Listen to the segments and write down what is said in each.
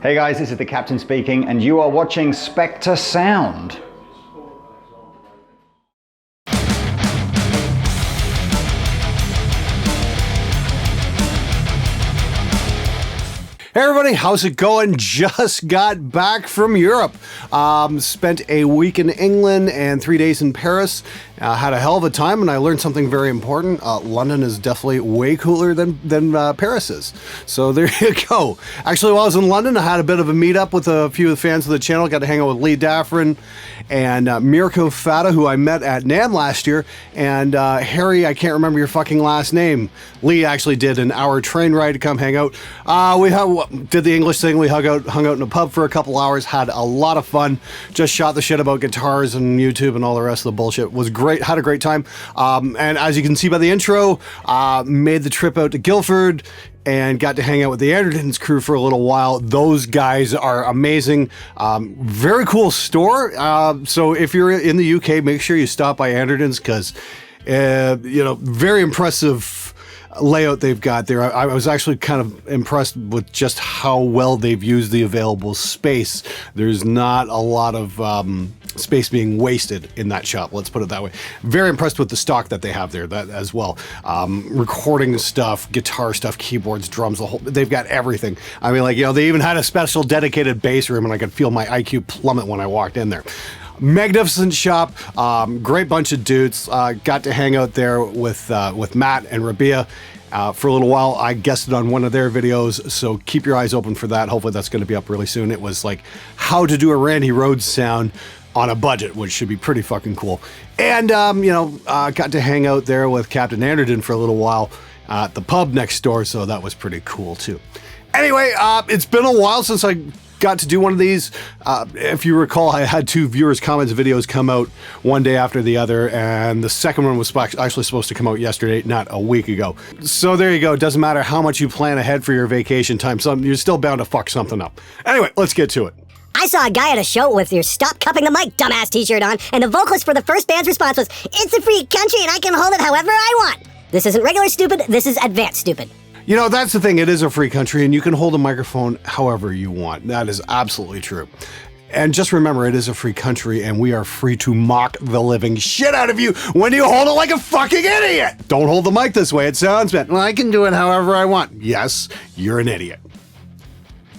Hey guys, this is the Captain speaking, and you are watching Spectre Sound. Hey everybody, how's it going? Just got back from Europe. Spent a week in England and 3 days in Paris. Had a hell of a time, and I learned something very important. London is definitely way cooler than Paris is. So there you go. Actually, while I was in London, I had a bit of a meetup with a few of the fans of the channel. Got to hang out with Lee Daffrin and Mirko Fata, who I met at NAMM last year. And Harry, I can't remember your fucking last name. Lee actually did an hour train ride to come hang out. We did the English thing. We hung out in a pub for a couple hours. Had a lot of fun. Just shot the shit about guitars and YouTube and all the rest of the bullshit. Was great. Had a great time. And as you can see by the intro, made the trip out to Guildford and got to hang out with the Andertons crew for a little while. Those guys are amazing. Very cool store. So if you're in the UK, make sure you stop by Andertons because, very impressive layout they've got there. I was actually kind of impressed with just how well they've used the available space. There's not a lot of space being wasted in that shop, let's put it that way. Very impressed with the stock that they have there as well. Recording stuff, guitar stuff, keyboards, drums, they've got everything. I mean, they even had a special dedicated bass room, and I could feel my IQ plummet when I walked in there. Magnificent shop, great bunch of dudes. Got to hang out there with Matt and Rabia for a little while. I guested on one of their videos, so keep your eyes open for that. Hopefully that's going to be up really soon. It was like how to do a Randy Rhoads sound on a budget, which should be pretty fucking cool. And got to hang out there with Captain Anderton for a little while at the pub next door, so that was pretty cool too. Anyway, it's been a while since I got to do one of these. If you recall, I had two viewers' comments videos come out one day after the other, and the second one was actually supposed to come out yesterday, not a week ago. So there you go. It doesn't matter how much you plan ahead for your vacation time, you're still bound to fuck something up. Anyway, let's get to it. I saw a guy at a show with your "Stop Cupping the Mic, Dumbass" t-shirt on, and the vocalist for the first band's response was, "It's a free country and I can hold it however I want." This isn't regular stupid, this is advanced stupid. You know, that's the thing. It is a free country, and you can hold a microphone however you want. That is absolutely true. And just remember, it is a free country, and we are free to mock the living shit out of you when you hold it like a fucking idiot. Don't hold the mic this way. It sounds bad. Well, I can do it however I want. Yes, you're an idiot.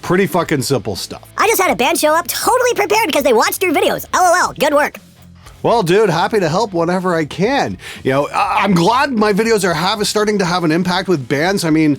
Pretty fucking simple stuff. I just had a band show up totally prepared because they watched your videos. LOL, good work. Well, dude, happy to help whenever I can. I'm glad my videos are starting to have an impact with bands. I mean,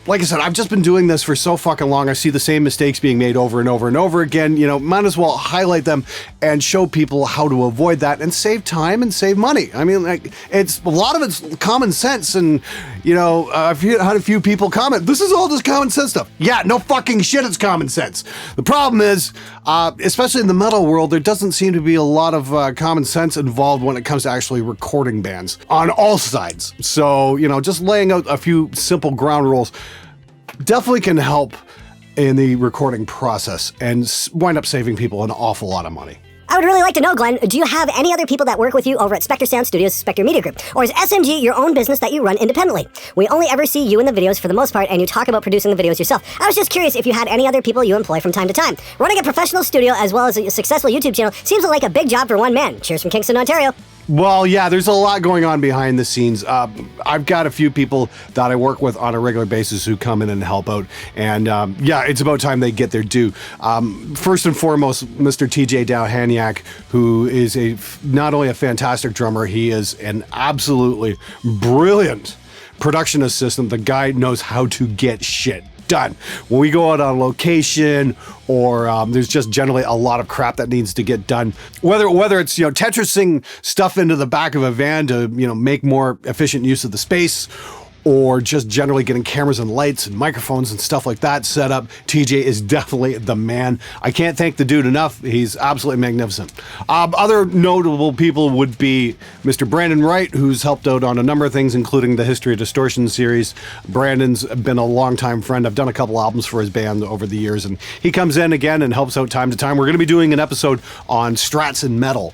like I said, I've just been doing this for so fucking long. I see the same mistakes being made over and over and over again. Might as well highlight them and show people how to avoid that and save time and save money. I mean, it's a lot of it's common sense, and I've had a few people comment, "This is all just common sense stuff." Yeah, no fucking shit, it's common sense. The problem is, especially in the metal world, there doesn't seem to be a lot of common sense involved when it comes to actually recording bands on all sides. So, just laying out a few simple ground rules definitely can help in the recording process and wind up saving people an awful lot of money. I would really like to know, Glenn, do you have any other people that work with you over at SpectreSoundStudios, Spectre Media Group? Or is SMG your own business that you run independently? We only ever see you in the videos for the most part, and you talk about producing the videos yourself. I was just curious if you had any other people you employ from time to time. Running a professional studio as well as a successful YouTube channel seems like a big job for one man. Cheers from Kingston, Ontario. Well, yeah, there's a lot going on behind the scenes. I've got a few people that I work with on a regular basis who come in and help out. And yeah, it's about time they get their due. First and foremost, Mr. TJ Dowhaniak, who is not only a fantastic drummer, he is an absolutely brilliant production assistant. The guy knows how to get shit done. When we go out on location, or there's just generally a lot of crap that needs to get done, whether it's Tetrising stuff into the back of a van to make more efficient use of the space, or just generally getting cameras and lights and microphones and stuff like that set up, TJ is definitely the man. I can't thank the dude enough. He's absolutely magnificent. Other notable people would be Mr. Brandon Wright, who's helped out on a number of things, including the History of Distortion series. Brandon's been a longtime friend. I've done a couple albums for his band over the years, and he comes in again and helps out time to time. We're going to be doing an episode on Strats and metal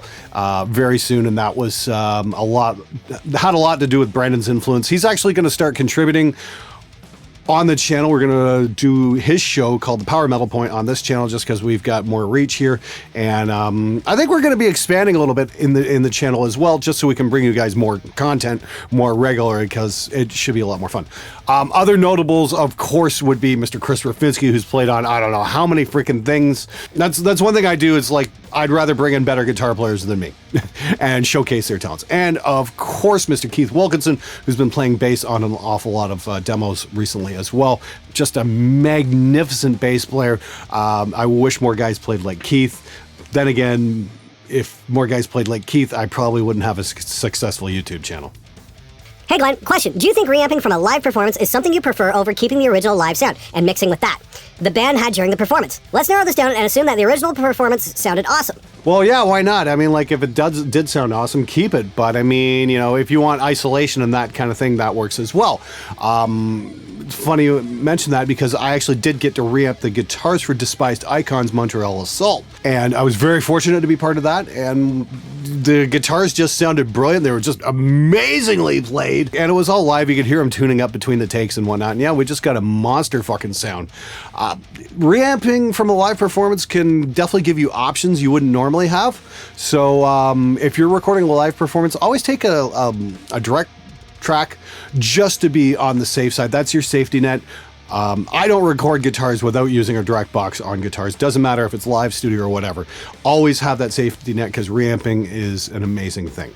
very soon, and that was had a lot to do with Brandon's influence. He's actually going to start contributing on the channel. We're going to do his show called The Power Metal Point on this channel just because we've got more reach here. And I think we're going to be expanding a little bit in the channel as well, just so we can bring you guys more content more regularly, because it should be a lot more fun. Other notables, of course, would be Mr. Chris Rafinsky, who's played on I don't know how many freaking things. That's one thing I do is like, I'd rather bring in better guitar players than me and showcase their talents. And of course, Mr. Keith Wilkinson, who's been playing bass on an awful lot of demos recently as well. Just a magnificent bass player. I wish more guys played like Keith. Then again, if more guys played like Keith, I probably wouldn't have a successful YouTube channel. Hey Glenn, question. Do you think reamping from a live performance is something you prefer over keeping the original live sound and mixing with that the band had during the performance? Let's narrow this down and assume that the original performance sounded awesome. Well, yeah, why not? I mean, like, if it did sound awesome, keep it. But I mean, you know, if you want isolation and that kind of thing, that works as well. It's funny you mention that, because I actually did get to reamp the guitars for Despised Icons Montreal Assault. And I was very fortunate to be part of that. And the guitars just sounded brilliant. They were just amazingly played. And it was all live. You could hear them tuning up between the takes and whatnot. And yeah, we just got a monster fucking sound. Reamping from a live performance can definitely give you options you wouldn't normally have. So if you're recording a live performance, always take a direct track just to be on the safe side. That's your safety net. I don't record guitars without using a direct box on guitars. Doesn't matter if it's live studio or whatever. Always have that safety net, because reamping is an amazing thing.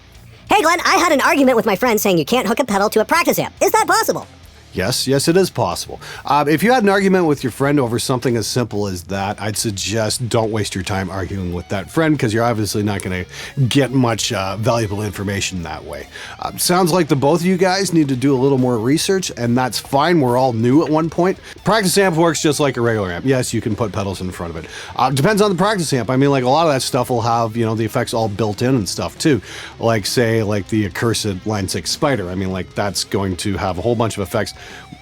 Hey Glenn, I had an argument with my friend saying you can't hook a pedal to a practice amp. Is that possible? Yes, it is possible. If you had an argument with your friend over something as simple as that, I'd suggest don't waste your time arguing with that friend, because you're obviously not going to get much valuable information that way. Sounds like the both of you guys need to do a little more research, and that's fine. We're all new at one point. Practice amp works just like a regular amp. Yes, you can put pedals in front of it. Depends on the practice amp. I mean, like, a lot of that stuff will have, you know, the effects all built in and stuff too. Like, say, like the accursed Line 6 Spider. I mean, like, that's going to have a whole bunch of effects.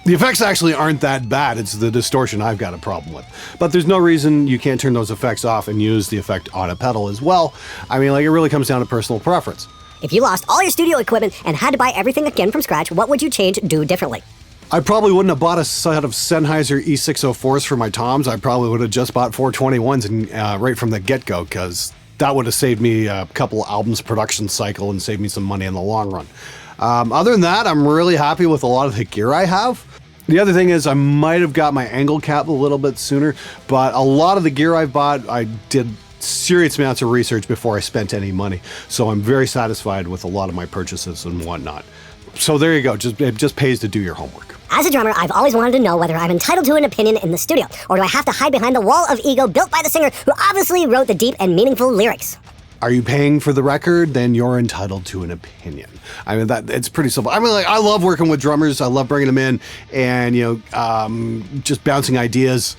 The effects actually aren't that bad. It's the distortion I've got a problem with. But there's no reason you can't turn those effects off and use the effect on a pedal as well. I mean, like, it really comes down to personal preference. If you lost all your studio equipment and had to buy everything again from scratch, what would you do differently? I probably wouldn't have bought a set of Sennheiser E604s for my toms. I probably would have just bought 421s and right from the get-go, because that would have saved me a couple albums production cycle and saved me some money in the long run. Other than that, I'm really happy with a lot of the gear I have. The other thing is, I might have got my angle cap a little bit sooner, but a lot of the gear I've bought, I did serious amounts of research before I spent any money. So I'm very satisfied with a lot of my purchases and whatnot. So there you go. It just pays to do your homework. As a drummer, I've always wanted to know whether I'm entitled to an opinion in the studio, or do I have to hide behind the wall of ego built by the singer who obviously wrote the deep and meaningful lyrics? Are you paying for the record? Then you're entitled to an opinion. I mean, it's pretty simple. I mean, like, I love working with drummers. I love bringing them in and, you know, just bouncing ideas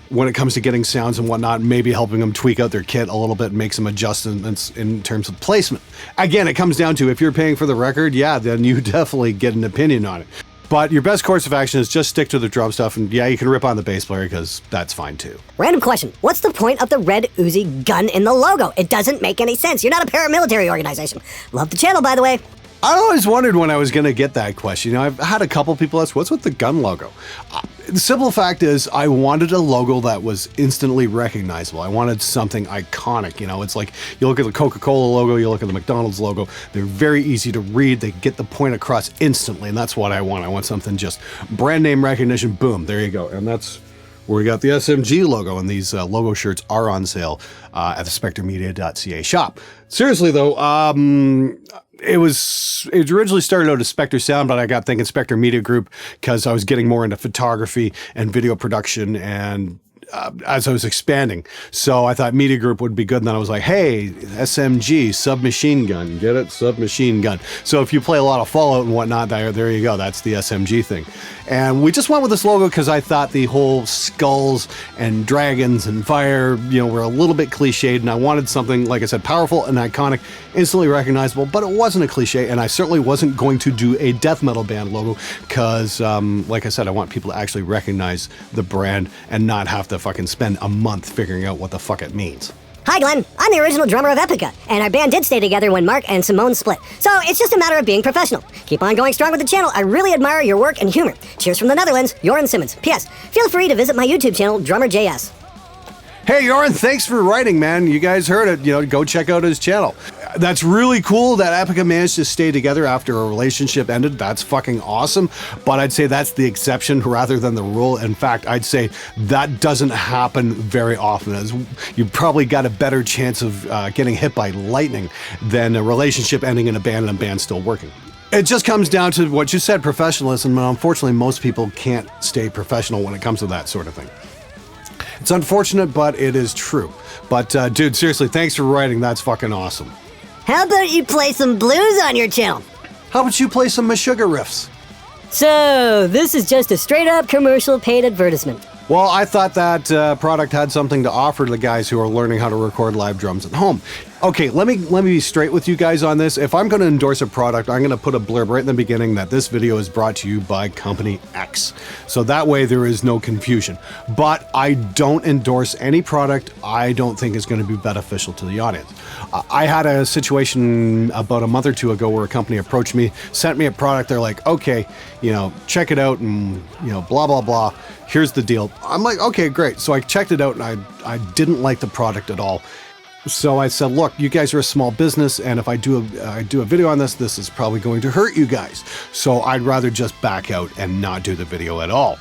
when it comes to getting sounds and whatnot, maybe helping them tweak out their kit a little bit and make some adjustments in terms of placement. Again, it comes down to, if you're paying for the record, yeah, then you definitely get an opinion on it. But your best course of action is just stick to the drum stuff, and yeah, you can rip on the bass player, because that's fine too. Random question. What's the point of the red Uzi gun in the logo? It doesn't make any sense. You're not a paramilitary organization. Love the channel, by the way. I always wondered when I was going to get that question. You know, I've had a couple people ask, what's with the gun logo? The simple fact is, I wanted a logo that was instantly recognizable. I wanted something iconic. You know, it's like, you look at the Coca-Cola logo, you look at the McDonald's logo, they're very easy to read. They get the point across instantly, and that's what I want. I want something just brand name recognition, boom, there you go. And that's where we got the SMG logo, and these logo shirts are on sale at the SpectreMedia.ca shop. Seriously though, it originally started out as Spectre Sound, but I got thinking Spectre Media Group, because I was getting more into photography and video production, and as I was expanding. So I thought Media Group would be good, and then I was like, hey, SMG, submachine gun, get it? Submachine gun. So if you play a lot of Fallout and whatnot, there you go, that's the SMG thing. And we just went with this logo because I thought the whole skulls and dragons and fire, you know, were a little bit cliched, and I wanted something, like I said, powerful and iconic, instantly recognizable, but it wasn't a cliche, and I certainly wasn't going to do a death metal band logo, because, like I said, I want people to actually recognize the brand and not have to fucking spend a month figuring out what the fuck it means. Hi Glenn, I'm the original drummer of Epica, and our band did stay together when Mark and Simone split. So it's just a matter of being professional. Keep on going strong with the channel. I really admire your work and humor. Cheers from the Netherlands, Joran Simmons. P.S. Feel free to visit my YouTube channel, DrummerJS. Hey, Joran, thanks for writing, man. You guys heard it. Go check out his channel. That's really cool that Epica managed to stay together after a relationship ended. That's fucking awesome. But I'd say that's the exception rather than the rule. In fact, I'd say that doesn't happen very often. As you've probably got a better chance of getting hit by lightning than a relationship ending in a band and a band still working. It just comes down to what you said, professionalism. And unfortunately, most people can't stay professional when it comes to that sort of thing. It's unfortunate, but it is true. But dude, seriously, thanks for writing. That's fucking awesome. How about you play some blues on your channel? How about you play some Meshuggah riffs? So, this is just a straight-up commercial paid advertisement. Well, I thought that product had something to offer to the guys who are learning how to record live drums at home. Okay, let me be straight with you guys on this. If I'm going to endorse a product, I'm going to put a blurb right in the beginning that this video is brought to you by Company X. So that way there is no confusion. But I don't endorse any product I don't think is going to be beneficial to the audience. I had a situation about a month or two ago where a company approached me, sent me a product. They're like, okay, check it out and, blah, blah, blah. Here's the deal. I'm like, okay, great. So I checked it out and I didn't like the product at all. So I said, look, you guys are a small business, and if I do a video on this is probably going to hurt you guys. So I'd rather just back out and not do the video at all.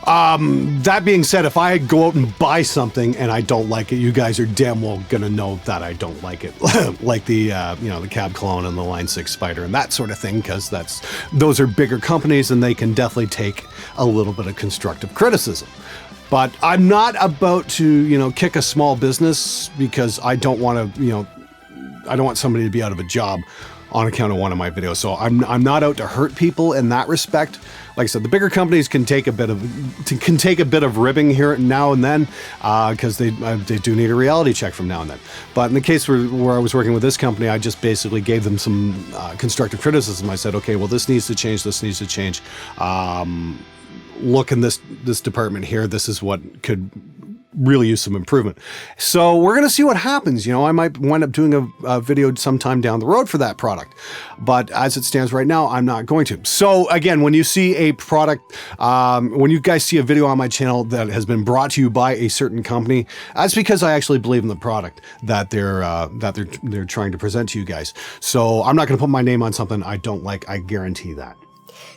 That being said, if I go out and buy something and I don't like it, you guys are damn well gonna know that I don't like it. Like the the Cab Clone and the Line 6 Spider and that sort of thing, because those are bigger companies and they can definitely take a little bit of constructive criticism. But I'm not about to, kick a small business because I don't want to, I don't want somebody to be out of a job on account of one of my videos. So I'm not out to hurt people in that respect. Like I said, the bigger companies can take a bit of ribbing here now and then because they do need a reality check from now and then. But in the case where I was working with this company, I just basically gave them some constructive criticism. I said, okay, well, this needs to change. This needs to change. Look in this department here. This is what could really use some improvement. So we're going to see what happens. I might wind up doing a video sometime down the road for that product. But as it stands right now, I'm not going to. So again, when you see a product, when you guys see a video on my channel that has been brought to you by a certain company, that's because I actually believe in the product that they're trying to present to you guys. So I'm not going to put my name on something I don't like. I guarantee that.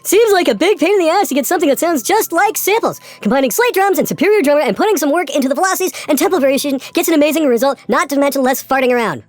Seems like a big pain in the ass to get something that sounds just like samples. Combining slate drums and superior drummer and putting some work into the velocities and tempo variation gets an amazing result, not to mention less farting around.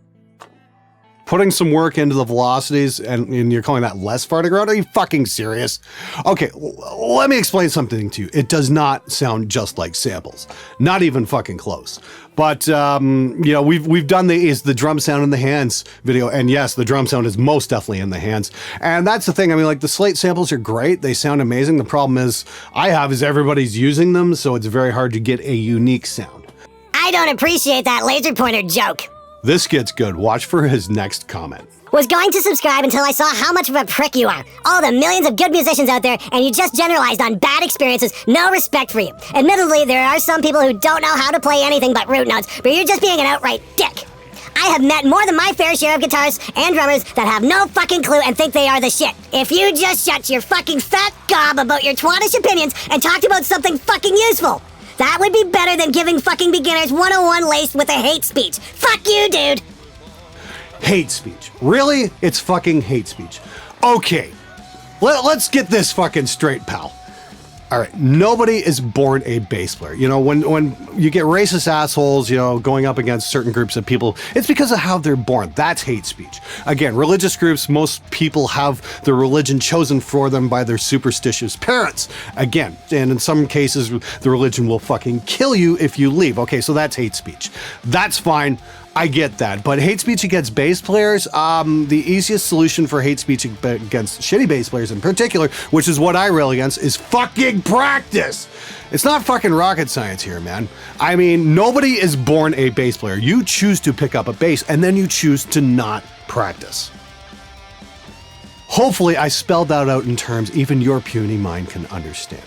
Putting some work into the velocities and you're calling that less farting around? Are you fucking serious? Okay, let me explain something to you. It does not sound just like samples. Not even fucking close. But, we've done the drum sound in the hands video. And yes, the drum sound is most definitely in the hands. And that's the thing. I mean, like the slate samples are great. They sound amazing. The problem is everybody's using them. So it's very hard to get a unique sound. I don't appreciate that laser pointer joke. This gets good. Watch for his next comment. Was going to subscribe until I saw how much of a prick you are. All the millions of good musicians out there, and you just generalized on bad experiences. No respect for you. Admittedly, there are some people who don't know how to play anything but root notes, but you're just being an outright dick. I have met more than my fair share of guitarists and drummers that have no fucking clue and think they are the shit. If you just shut your fucking fat gob about your twatish opinions and talked about something fucking useful, that would be better than giving fucking beginners 101 laced with a hate speech. Fuck you, dude! Hate speech. Really? It's fucking hate speech. Okay, let's get this fucking straight, pal. All right, nobody is born a bass player. When you get racist assholes, going up against certain groups of people, it's because of how they're born. That's hate speech. Again, religious groups, most people have their religion chosen for them by their superstitious parents. Again, and in some cases, the religion will fucking kill you if you leave. Okay, so that's hate speech. That's fine. I get that, but hate speech against bass players, the easiest solution for hate speech against shitty bass players in particular, which is what I rail against, is fucking practice. It's not fucking rocket science here, man. I mean, nobody is born a bass player. You choose to pick up a bass and then you choose to not practice. Hopefully I spelled that out in terms even your puny mind can understand.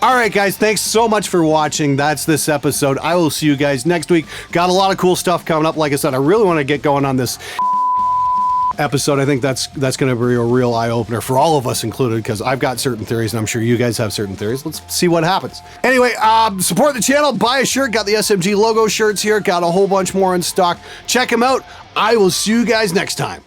All right, guys, thanks so much for watching. That's this episode. I will see you guys next week. Got a lot of cool stuff coming up. Like I said, I really want to get going on this episode. I think that's going to be a real eye-opener for all of us included, because I've got certain theories, and I'm sure you guys have certain theories. Let's see what happens. Anyway, support the channel. Buy a shirt. Got the SMG logo shirts here. Got a whole bunch more in stock. Check them out. I will see you guys next time.